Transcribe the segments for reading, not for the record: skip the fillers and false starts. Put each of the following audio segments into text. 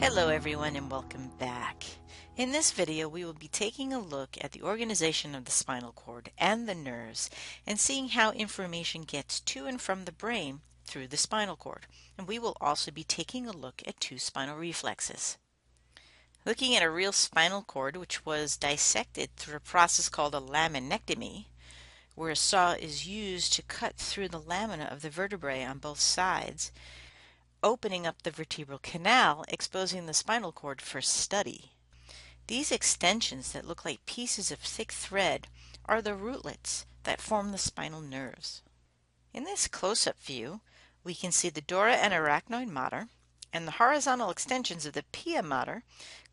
Hello everyone and welcome back. In this video we will be taking a look at the organization of the spinal cord and the nerves and seeing how information gets to and from the brain through the spinal cord. And we will also be taking a look at two spinal reflexes. Looking at a real spinal cord which was dissected through a process called a laminectomy, where a saw is used to cut through the lamina of the vertebrae on both sides, opening up the vertebral canal, exposing the spinal cord for study. These extensions that look like pieces of thick thread are the rootlets that form the spinal nerves. In this close-up view, we can see the dura and arachnoid mater and the horizontal extensions of the pia mater,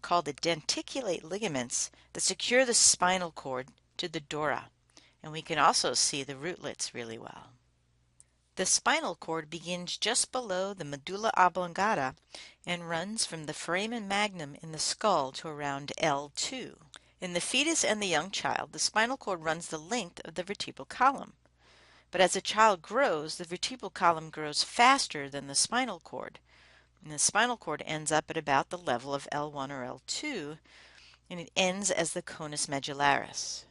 called the denticulate ligaments that secure the spinal cord to the dura. And we can also see the rootlets really well. The spinal cord begins just below the medulla oblongata and runs from the foramen magnum in the skull to around L2. In the fetus and the young child, the spinal cord runs the length of the vertebral column. But as a child grows, the vertebral column grows faster than the spinal cord. And the spinal cord ends up at about the level of L1 or L2, and it ends as the conus medullaris.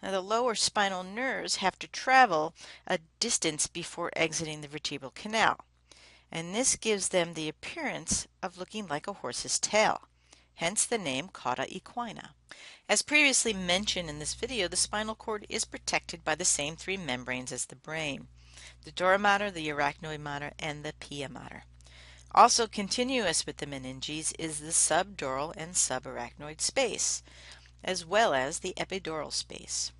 Now, the lower spinal nerves have to travel a distance before exiting the vertebral canal, and this gives them the appearance of looking like a horse's tail, hence the name cauda equina. As previously mentioned in this video, the spinal cord is protected by the same three membranes as the brain: the dura mater, the arachnoid mater, and the pia mater. Also continuous with the meninges is the subdural and subarachnoid space, as well as the epidural space.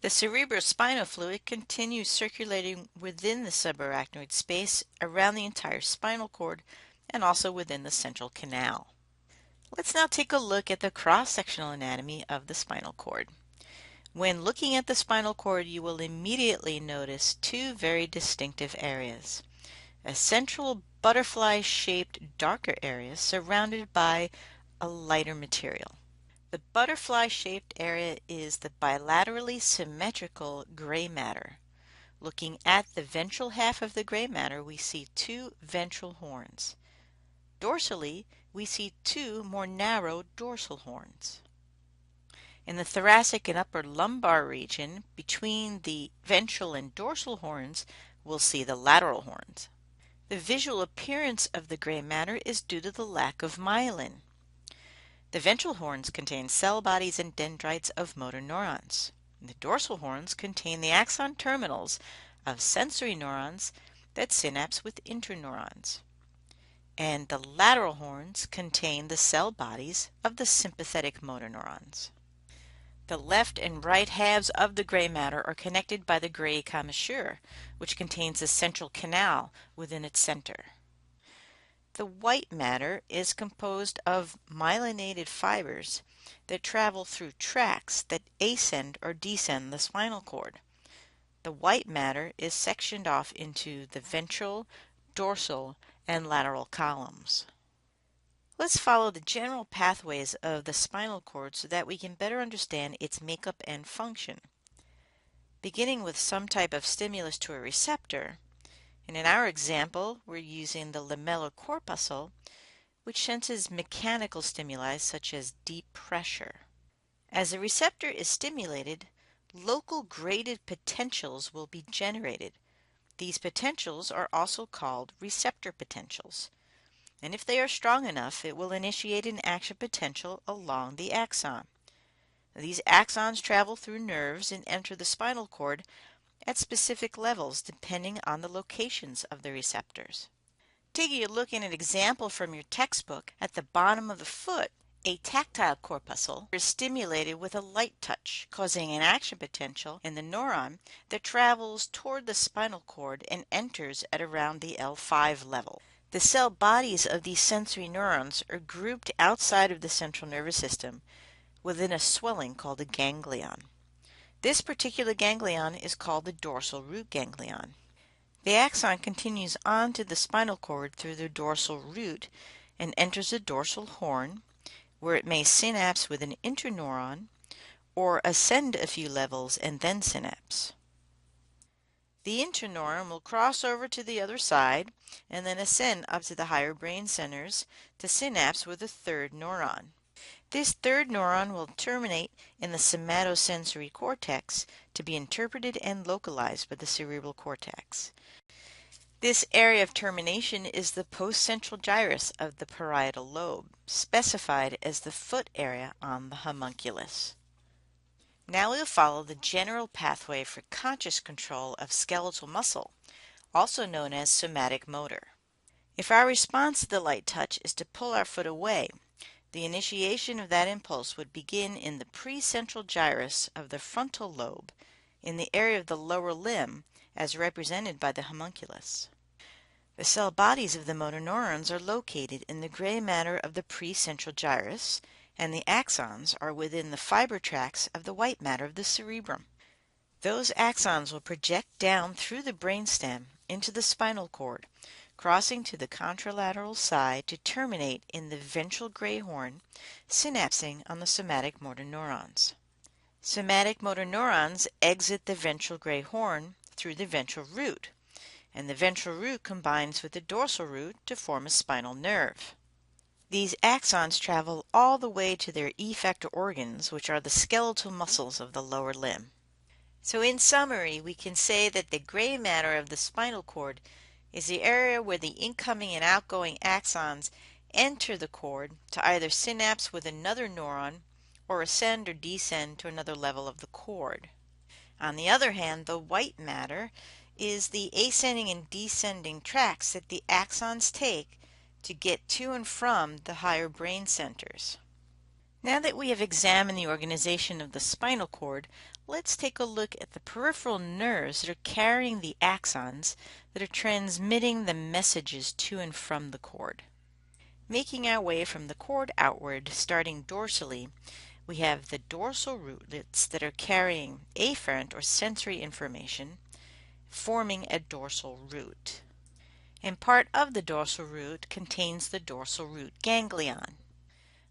The cerebrospinal fluid continues circulating within the subarachnoid space around the entire spinal cord and also within the central canal. Let's now take a look at the cross-sectional anatomy of the spinal cord. When looking at the spinal cord, you will immediately notice two very distinctive areas: a central butterfly-shaped darker area surrounded by a lighter material. The butterfly-shaped area is the bilaterally symmetrical gray matter. Looking at the ventral half of the gray matter, we see two ventral horns. Dorsally, we see two more narrow dorsal horns. In the thoracic and upper lumbar region, between the ventral and dorsal horns, we'll see the lateral horns. The visual appearance of the gray matter is due to the lack of myelin. The ventral horns contain cell bodies and dendrites of motor neurons. The dorsal horns contain the axon terminals of sensory neurons that synapse with interneurons. And the lateral horns contain the cell bodies of the sympathetic motor neurons. The left and right halves of the gray matter are connected by the gray commissure, which contains the central canal within its center. The white matter is composed of myelinated fibers that travel through tracts that ascend or descend the spinal cord. The white matter is sectioned off into the ventral, dorsal, and lateral columns. Let's follow the general pathways of the spinal cord so that we can better understand its makeup and function. Beginning with some type of stimulus to a receptor, and in our example, we're using the lamellar corpuscle, which senses mechanical stimuli such as deep pressure. As the receptor is stimulated, local graded potentials will be generated. These potentials are also called receptor potentials. And if they are strong enough, it will initiate an action potential along the axon. These axons travel through nerves and enter the spinal cord at specific levels depending on the locations of the receptors. Taking a look at an example from your textbook, at the bottom of the foot, a tactile corpuscle is stimulated with a light touch, causing an action potential in the neuron that travels toward the spinal cord and enters at around the L5 level. The cell bodies of these sensory neurons are grouped outside of the central nervous system within a swelling called a ganglion. This particular ganglion is called the dorsal root ganglion. The axon continues on to the spinal cord through the dorsal root and enters the dorsal horn, where it may synapse with an interneuron or ascend a few levels and then synapse. The interneuron will cross over to the other side and then ascend up to the higher brain centers to synapse with a third neuron. This third neuron will terminate in the somatosensory cortex to be interpreted and localized by the cerebral cortex. This area of termination is the postcentral gyrus of the parietal lobe, specified as the foot area on the homunculus. Now we'll follow the general pathway for conscious control of skeletal muscle, also known as somatic motor. If our response to the light touch is to pull our foot away, the initiation of that impulse would begin in the precentral gyrus of the frontal lobe, in the area of the lower limb, as represented by the homunculus. The cell bodies of the motor neurons are located in the gray matter of the precentral gyrus, and the axons are within the fiber tracts of the white matter of the cerebrum. Those axons will project down through the brainstem into the spinal cord, crossing to the contralateral side to terminate in the ventral gray horn, synapsing on the somatic motor neurons. Somatic motor neurons exit the ventral gray horn through the ventral root, and the ventral root combines with the dorsal root to form a spinal nerve. These axons travel all the way to their effector organs, which are the skeletal muscles of the lower limb. So in summary, we can say that the gray matter of the spinal cord is the area where the incoming and outgoing axons enter the cord to either synapse with another neuron or ascend or descend to another level of the cord. On the other hand, the white matter is the ascending and descending tracks that the axons take to get to and from the higher brain centers. Now that we have examined the organization of the spinal cord, let's take a look at the peripheral nerves that are carrying the axons that are transmitting the messages to and from the cord. Making our way from the cord outward, starting dorsally, we have the dorsal rootlets that are carrying afferent or sensory information, forming a dorsal root. And part of the dorsal root contains the dorsal root ganglion.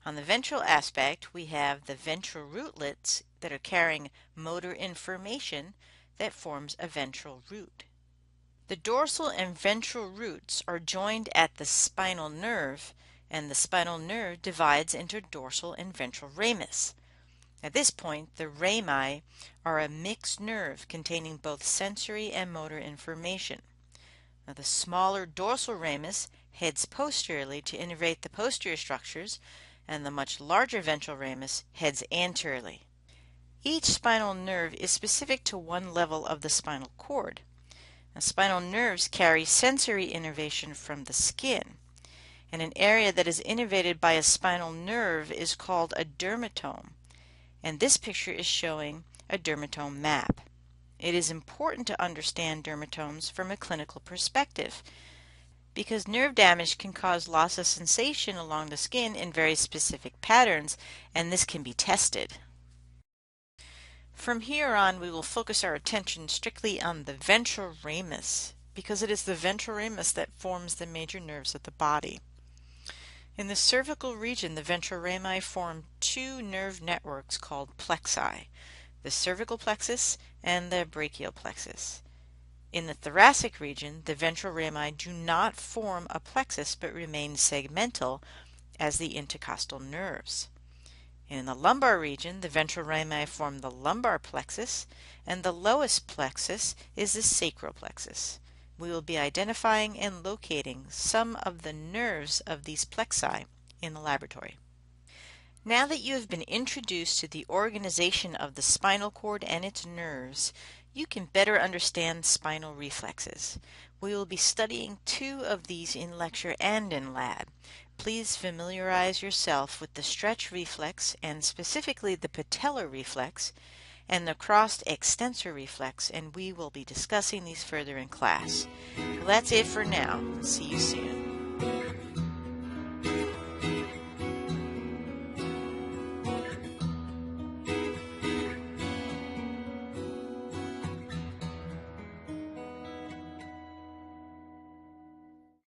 On the ventral aspect, we have the ventral rootlets that are carrying motor information that forms a ventral root. The dorsal and ventral roots are joined at the spinal nerve, and the spinal nerve divides into dorsal and ventral ramus. At this point, the rami are a mixed nerve containing both sensory and motor information. Now, the smaller dorsal ramus heads posteriorly to innervate the posterior structures, and the much larger ventral ramus heads anteriorly. Each spinal nerve is specific to one level of the spinal cord. Now, spinal nerves carry sensory innervation from the skin, and an area that is innervated by a spinal nerve is called a dermatome, and this picture is showing a dermatome map. It is important to understand dermatomes from a clinical perspective, because nerve damage can cause loss of sensation along the skin in very specific patterns, and this can be tested. From here on, we will focus our attention strictly on the ventral ramus, because it is the ventral ramus that forms the major nerves of the body. In the cervical region, the ventral rami form two nerve networks called plexi, the cervical plexus and the brachial plexus. In the thoracic region, the ventral rami do not form a plexus but remain segmental as the intercostal nerves. In the lumbar region, the ventral rami form the lumbar plexus, and the lowest plexus is the sacral plexus. We will be identifying and locating some of the nerves of these plexi in the laboratory. Now that you have been introduced to the organization of the spinal cord and its nerves, you can better understand spinal reflexes. We will be studying two of these in lecture and in lab. Please familiarize yourself with the stretch reflex, and specifically the patellar reflex, and the crossed extensor reflex, and we will be discussing these further in class. Well, that's it for now. See you soon.